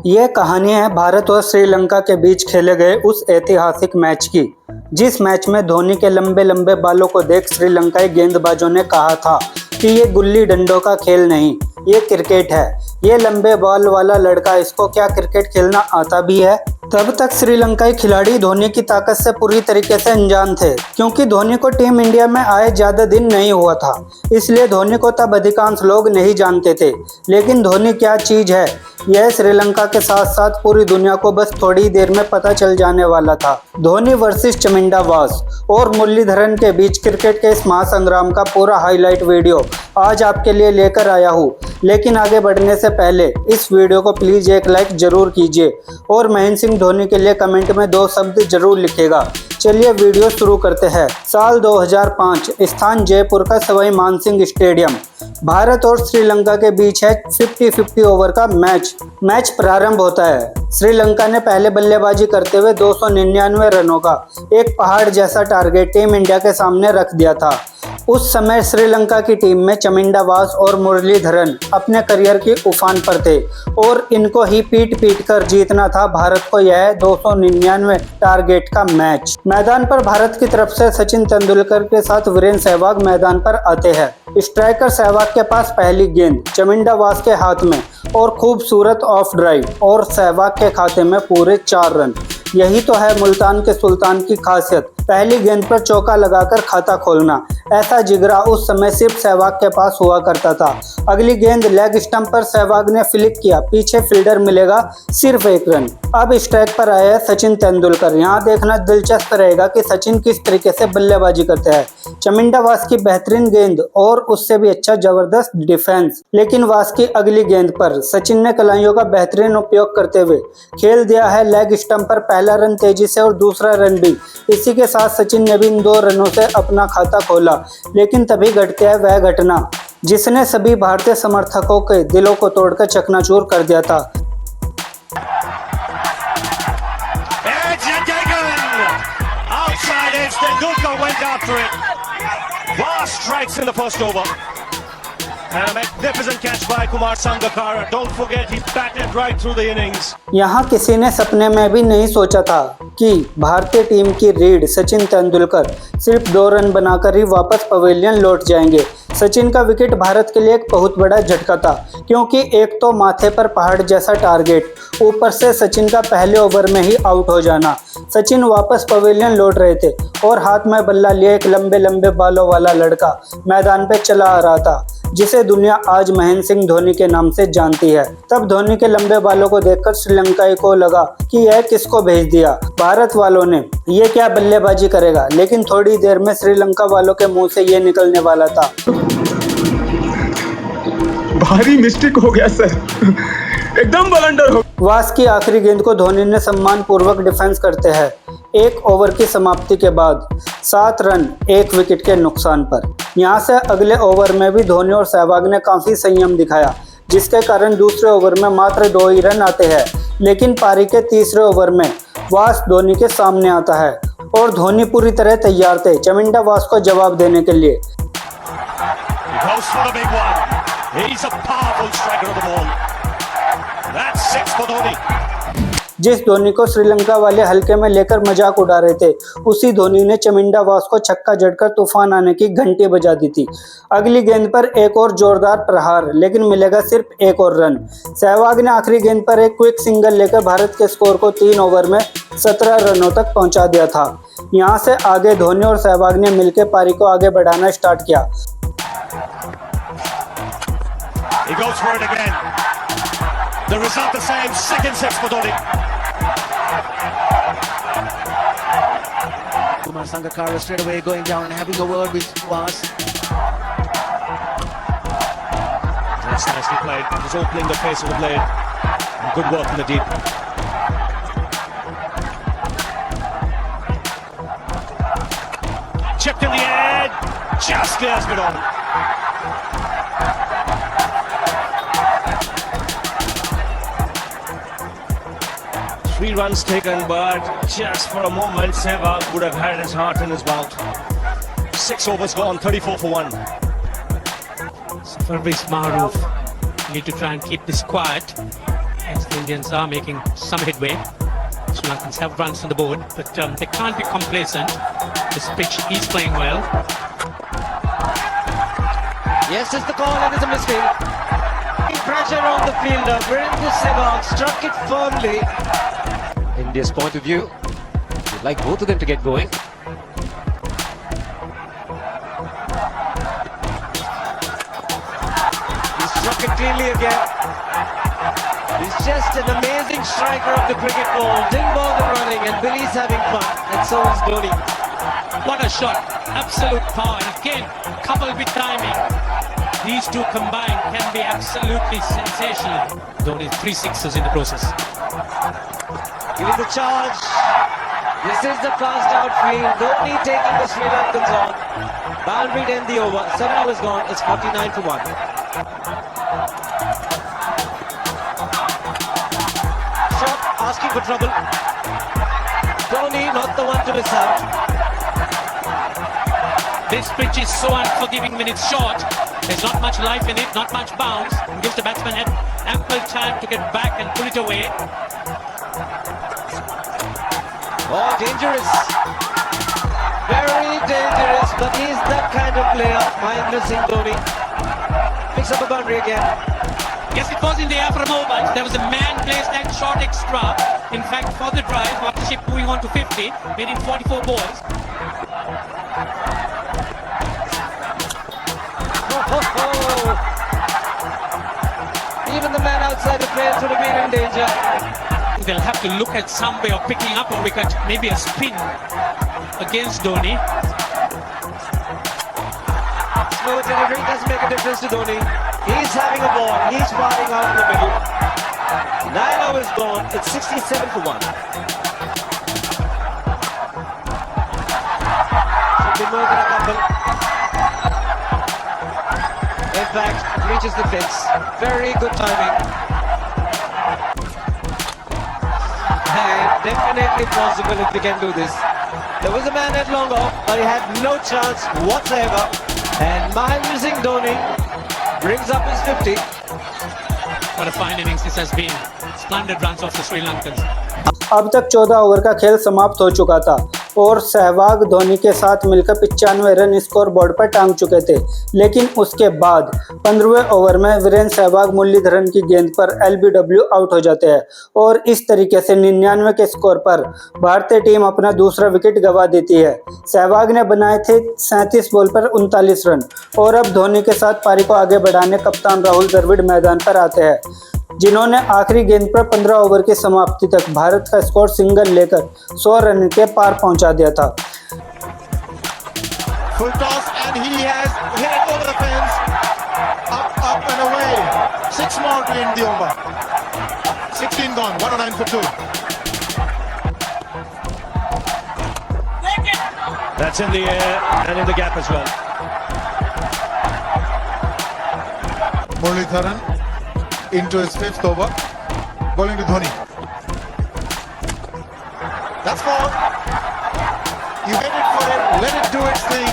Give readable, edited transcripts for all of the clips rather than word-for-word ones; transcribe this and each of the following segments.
ये कहानी है भारत और श्रीलंका के बीच खेले गए उस ऐतिहासिक मैच की, जिस मैच में धोनी के लंबे लंबे बालों को देख श्रीलंकाई गेंदबाजों ने कहा था कि ये गुल्ली डंडों का खेल नहीं, ये क्रिकेट है। ये लंबे बॉल वाला लड़का, इसको क्या क्रिकेट खेलना आता भी है? तब तक श्रीलंकाई खिलाड़ी धोनी की ताकत से पूरी तरीके से अनजान थे, क्योंकि धोनी को टीम इंडिया में आए ज़्यादा दिन नहीं हुआ था, इसलिए धोनी को तब अधिकांश लोग नहीं जानते थे। लेकिन धोनी क्या चीज़ है, यह श्रीलंका के साथ साथ पूरी दुनिया को बस थोड़ी देर में पता चल जाने वाला था। धोनी वर्सेस चमिंडा वास और मुरलीधरन के बीच क्रिकेट के इस महासंग्राम का पूरा हाईलाइट वीडियो आज आपके लिए लेकर आया हूँ। लेकिन आगे बढ़ने से पहले इस वीडियो को प्लीज़ एक लाइक ज़रूर कीजिए और महेंद्र सिंह धोनी के लिए कमेंट में 2 शब्द जरूर लिखेगा। चलिए वीडियो शुरू करते हैं। साल 2005, स्थान जयपुर का सवाई मानसिंह स्टेडियम। भारत और श्रीलंका के बीच है 50-50 ओवर का मैच प्रारंभ होता है। श्रीलंका ने पहले बल्लेबाजी करते हुए 299 रनों का एक पहाड़ जैसा टारगेट टीम इंडिया के सामने रख दिया था। उस समय श्रीलंका की टीम में चमिंडा वास और मुरलीधरन अपने करियर की उफान पर थे और इनको ही पीट कर जीतना था भारत को यह 299 टारगेट का मैच। मैदान पर भारत की तरफ से सचिन तेंदुलकर के साथ वीरेंद्र सहवाग मैदान पर आते हैं। स्ट्राइकर सहवाग के पास पहली गेंद चमिंडा वास के हाथ में और खूबसूरत ऑफ ड्राइव और सहवाग के खाते में पूरे 4 रन। यही तो है मुल्तान के सुल्तान की खासियत, पहली गेंद पर चौका लगाकर खाता खोलना। ऐसा जिगरा उस समय सिर्फ सहवाग के पास हुआ करता था। अगली गेंद लेग स्टंप पर सहवाग ने फ्लिक किया, पीछे फील्डर मिलेगा, सिर्फ 1 रन। अब स्ट्राइक पर आए सचिन तेंदुलकर। यहाँ देखना दिलचस्प रहेगा कि सचिन किस तरीके से बल्लेबाजी करते हैं। चमिंडा वास की बेहतरीन गेंद और उससे भी अच्छा जबरदस्त डिफेंस। लेकिन वास की अगली गेंद पर सचिन ने कलाइयों का बेहतरीन उपयोग करते हुए खेल दिया है लेग स्टंप पर पहला रन तेजी से और दूसरा रन भी। इसी के साथ सचिन ने भी इन 2 रनों से अपना खाता खोला। लेकिन तभी घटती है वह घटना जिसने सभी भारतीय समर्थकों के दिलों को तोड़कर चकनाचूर कर दिया था। And a magnificent catch by Kumar Sangakkara. Don't forget he batted right through the innings. यहाँ किसी ने सपने में भी नहीं सोचा था कि भारतीय टीम की रीढ़ सचिन तेंदुलकर सिर्फ 2 रन बनाकर ही वापस पवेलियन लौट जाएंगे। सचिन का विकेट भारत के लिए एक बहुत बड़ा झटका था, क्योंकि एक तो माथे पर पहाड़ जैसा टारगेट, ऊपर से सचिन का पहले ओवर में ही आउट हो जाना। सचिन वापस पवेलियन लौट रहे थे और हाथ में बल्ला लिए एक लंबे लंबे बालों वाला लड़का मैदान पे चला आ रहा था, जिसे दुनिया आज महेंद्र सिंह धोनी के नाम से जानती है। तब धोनी के लंबे बालों को देखकर श्रीलंकाई को लगा कि यह किसको भेज दिया। भारत वालों ने ये क्या बल्लेबाजी करेगा, लेकिन थोड़ी देर में श्रीलंका वालों के मुंह से ये निकलने वाला था, भारी मिस्टेक हो गया सर, एकदम ब्लंडर हो। वास की आखिरी गेंद को धोनी ने सम्मान पूर्वक डिफेंस करते हैं। 1 ओवर की समाप्ति के बाद 7 रन 1 विकेट के नुकसान पर। यहाँ से अगले ओवर में भी धोनी और सहवाग ने काफ़ी संयम दिखाया, जिसके कारण दूसरे ओवर में मात्र 2 ही रन आते हैं। लेकिन पारी के तीसरे ओवर में वास धोनी के सामने आता है और धोनी पूरी तरह तैयार थे चमिंडा वास को जवाब देने के लिए। जिस धोनी को श्रीलंका वाले हल्के में लेकर मजाक उड़ा रहे थे, उसी धोनी ने चमिंडा वास को छक्का जड़कर तूफान आने की घंटी बजा दी थी। अगली गेंद पर एक और जोरदार प्रहार, लेकिन मिलेगा सिर्फ 1 और रन। सहवाग ने आखिरी गेंद पर एक क्विक सिंगल लेकर भारत के स्कोर को 3 ओवर में 17 रनों तक पहुंचा दिया था। यहां से आगे धोनी और सहवाग ने मिलकर पारी को आगे बढ़ाना स्टार्ट किया। The result the same, second six for Dhoni. Kumar Sangakkara straight away going down and having a word with Vas. That's nicely played. He's opening the pace of the play. And good work in the deep. Chipped in the air, just clears it on. Three runs taken, but just for a moment, Sehwag would have had his heart in his mouth. 6 overs gone, 34 for 1. Fabrice Maruf need to try and keep this quiet. Yes, the Indians are making some headway. Sri Lankans have runs on the board, but they can't be complacent. This pitch is playing well. Yes, it's the call and it's a misfield. Pressure on the fielder. Virendra Sehwag struck it firmly. India's point of view, you'd like both of them to get going. He struck it cleanly again. He's just an amazing striker of the cricket ball. Didn't bother running, and Billy's having fun, and so is Dhoni. What a shot! Absolute power. And again, coupled with timing, these two combined can be absolutely sensational. Dhoni 3 sixes in the process. Giving the charge. This is the fast outfield. Dhoni taking the Sri Lankans on. Boundary to end the over. 7 overs gone. It's 49 for 1. Shot asking for trouble. Dhoni not the one to miss out. This pitch is so unforgiving when it's short. There's not much life in it, not much bounce. It gives the batsman ample time to get back and pull it away. Oh, dangerous. Very dangerous, but he's that kind of player. Mahendra Singh Dhoni picks up a boundary again. Yes, it was in the air for a moment. There was a man placed that short extra. In fact, for the drive, partnership moving on to 50, made in 44 balls. Even the man outside the players would have been in danger. They'll have to look at some way of picking up a wicket, maybe a spin against Dhoni. Slow delivery doesn't make a difference to Dhoni. He's having a ball. He's firing out in the middle. 9 overs gone. It's 67 for 1. Should be more than a couple. In fact, reaches the fence. Very good timing. And definitely possible if we can do this. There was a man at long off, but he had no chance whatsoever. And Mahendra Singh Dhoni brings up his 50. What a fine innings this has been. Splendid runs off the Sri Lankans. अब तक 14 over का खेल समाप्त हो चुका था और सहवाग धोनी के साथ मिलकर 95 रन स्कोर बोर्ड पर टांग चुके थे, लेकिन उसके बाद 15वें ओवर में वीरेंद्र सहवाग मुरलीधरन की गेंद पर LBW आउट हो जाते हैं और इस तरीके से 99 के स्कोर पर भारतीय टीम अपना दूसरा विकेट गंवा देती है। सहवाग ने बनाए थे 37 बॉल पर 39 रन और अब धोनी के साथ पारी को आगे बढ़ाने कप्तान राहुल द्रविड़ मैदान पर आते हैं, जिन्होंने आखिरी गेंद पर 15 ओवर की समाप्ति तक भारत का स्कोर सिंगल लेकर 100 रन के पार पहुंचा दिया था। Full toss and he has hit it over the fence. Up and away. 6 more to end the over. 16 gone. 109 for 2. That's in the air and in the gap as well. Muralitharan into his 5th over. Bowling to Dhoni. That's 4. You waited for it. Let it do its thing.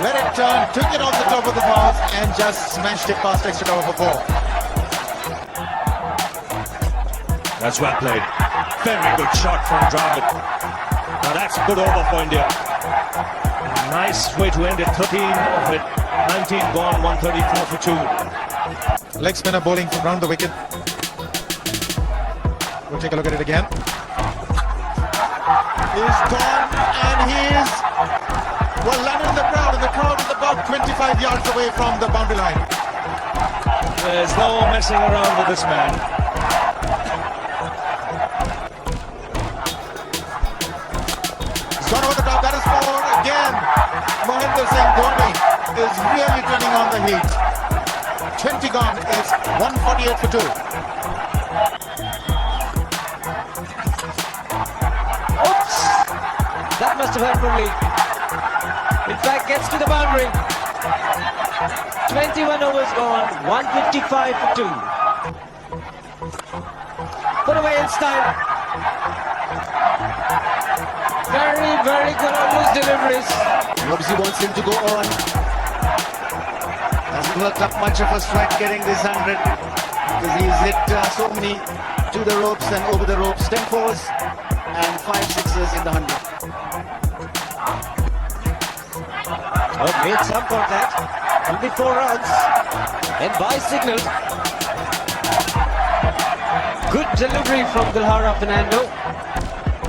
Let it turn. Took it off the top of the path and just smashed it past extra cover for 4. That's well played. Very good shot from Dravid. Now that's a good over for India. Nice way to end it. 13 of it. 19 gone. 134 for 2. Leg spinner bowling from round the wicket. We'll take a look at it again. He's gone and he's well landed in the crowd, and the crowd is about 25 yards away from the boundary line. There's no messing around with this man. He's gone over the top. That is 4 again. Mahendra Singh Dhoni is really turning on the heat. 20 gone. It's 148 for 2. Oops! That must have hurt Murli. In fact, gets to the boundary. 21 overs gone. 155 for 2. Put away in style. Very, very good on those deliveries. Obviously wants him to go on. Hasn't worked up much of a sweat getting this 100. because he's hit so many to the ropes and over the ropes. 10 fours and 5 sixes in the 100. Oh, made some contact. Only 4 runs. And by signal. Good delivery from Dilhara Fernando.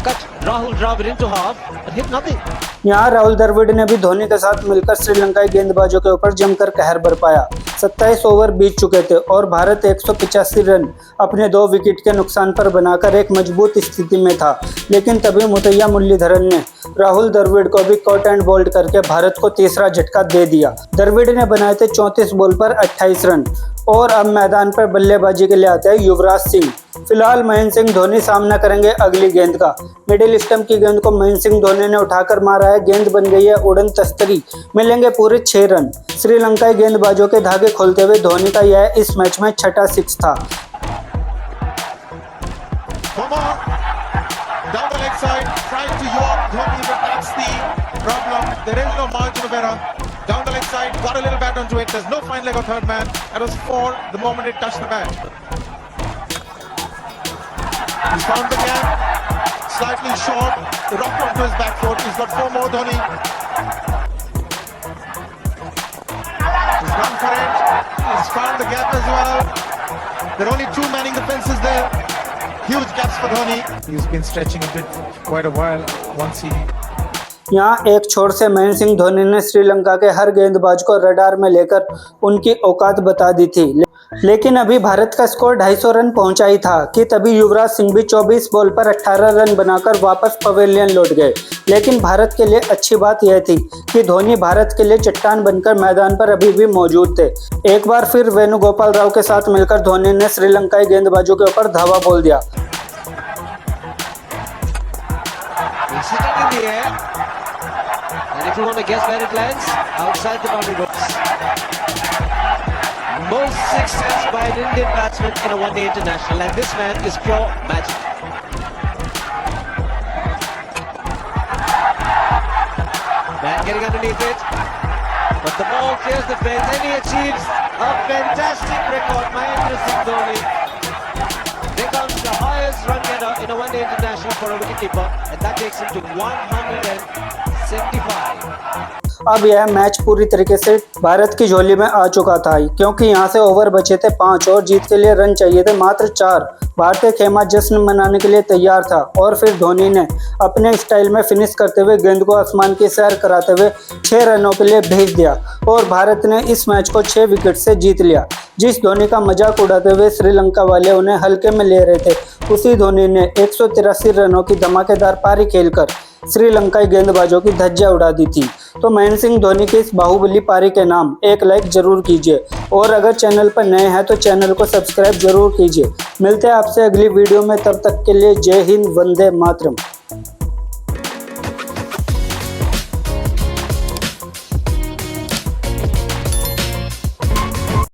Cut Rahul Dravid into half, but hit nothing. यहाँ राहुल द्रविड़ ने भी धोनी के साथ मिलकर श्रीलंकाई गेंदबाजों के ऊपर जमकर कहर बरपाया। 27 ओवर बीत चुके थे और भारत 185 रन अपने 2 विकेट के नुकसान पर बनाकर एक मजबूत स्थिति में था, लेकिन तभी मुतैया मुरलीधरन ने राहुल द्रविड़ को भी कॉट एंड बोल्ड करके भारत को तीसरा झटका दे दिया। द्रविड़ ने बनाए थे 34 बॉल पर 28 रन और अब मैदान पर बल्लेबाजी के लिए आते हैं युवराज सिंह। फिलहाल महेंद्र सिंह धोनी सामना करेंगे अगली गेंद का। मिडिल स्टंप की गेंद को महेंद्र सिंह धोनी ने उठाकर मारा है, गेंद बन गई है उड़न तस्तरी, मिलेंगे पूरे 6 रन। श्रीलंकाई गेंदबाजों के धागे खोलते हुए धोनी का यह इस मैच में छठा 6 था। Down the leg side, trying to yoke Dhoni, but that's the problem. There is no margin of error. Down the leg side, got a little bat onto it. There's no fine leg of third man. That was 4 the moment it touched the bat. He's found the gap, slightly short, rocked onto his back foot. He's got 4 more, Dhoni. He's gone for it. He's found the gap as well. There are only 2 manning the fences there. Huge gaps for Dhoni. He's been stretching a bit quite a while once he... यहाँ एक छोर से महेंद्र सिंह धोनी ने श्रीलंका के हर गेंदबाज को radar में लेकर उनकी औकात बता दी थी, लेकिन अभी भारत का स्कोर 250 रन पहुंचा ही था कि तभी युवराज सिंह भी 24 बॉल पर 18 रन बनाकर वापस पवेलियन लौट गए। लेकिन भारत के लिए अच्छी बात यह थी कि धोनी भारत के लिए चट्टान बनकर मैदान पर अभी भी मौजूद थे। एक बार फिर वेणुगोपाल राव के साथ मिलकर धोनी ने श्रीलंकाई गेंदबाजों के ऊपर धावा बोल दिया। And if you want to guess where it lands, outside the boundary ropes. Most sixes by an Indian batsman in a one-day international, and this man is pure magic. Man getting underneath it, but the ball clears the fence and he achieves a fantastic record. Mahendra Singh Dhoni becomes the highest run getter in a one-day international for a wicketkeeper, and that takes him to 175. अब यह match पूरी तरीके से भारत की झोली में आ चुका था, क्योंकि यहां से ओवर बचे थे 5 और जीत के लिए रन चाहिए थे मात्र 4। भारतीय खेमा जश्न मनाने के लिए तैयार था और फिर धोनी ने अपने स्टाइल में फिनिश करते हुए गेंद को आसमान की सैर कराते हुए 6 रनों के लिए भेज दिया और भारत ने इस मैच को 6 विकेट से जीत लिया। जिस धोनी का मजाक उड़ाते हुए श्रीलंका वाले उन्हें हल्के में ले रहे थे, उसी धोनी ने 183 रनों की धमाकेदार पारी खेलकर श्रीलंकाई गेंदबाजों की धज्जियां उड़ा दी थी। तो महेंद्र सिंह धोनी की इस बाहुबली पारी के नाम एक लाइक जरूर कीजिए और अगर चैनल पर नए हैं तो चैनल को सब्सक्राइब जरूर कीजिए। मिलते हैं आपसे अगली वीडियो में, तब तक के लिए जय हिंद, वंदे मातरम।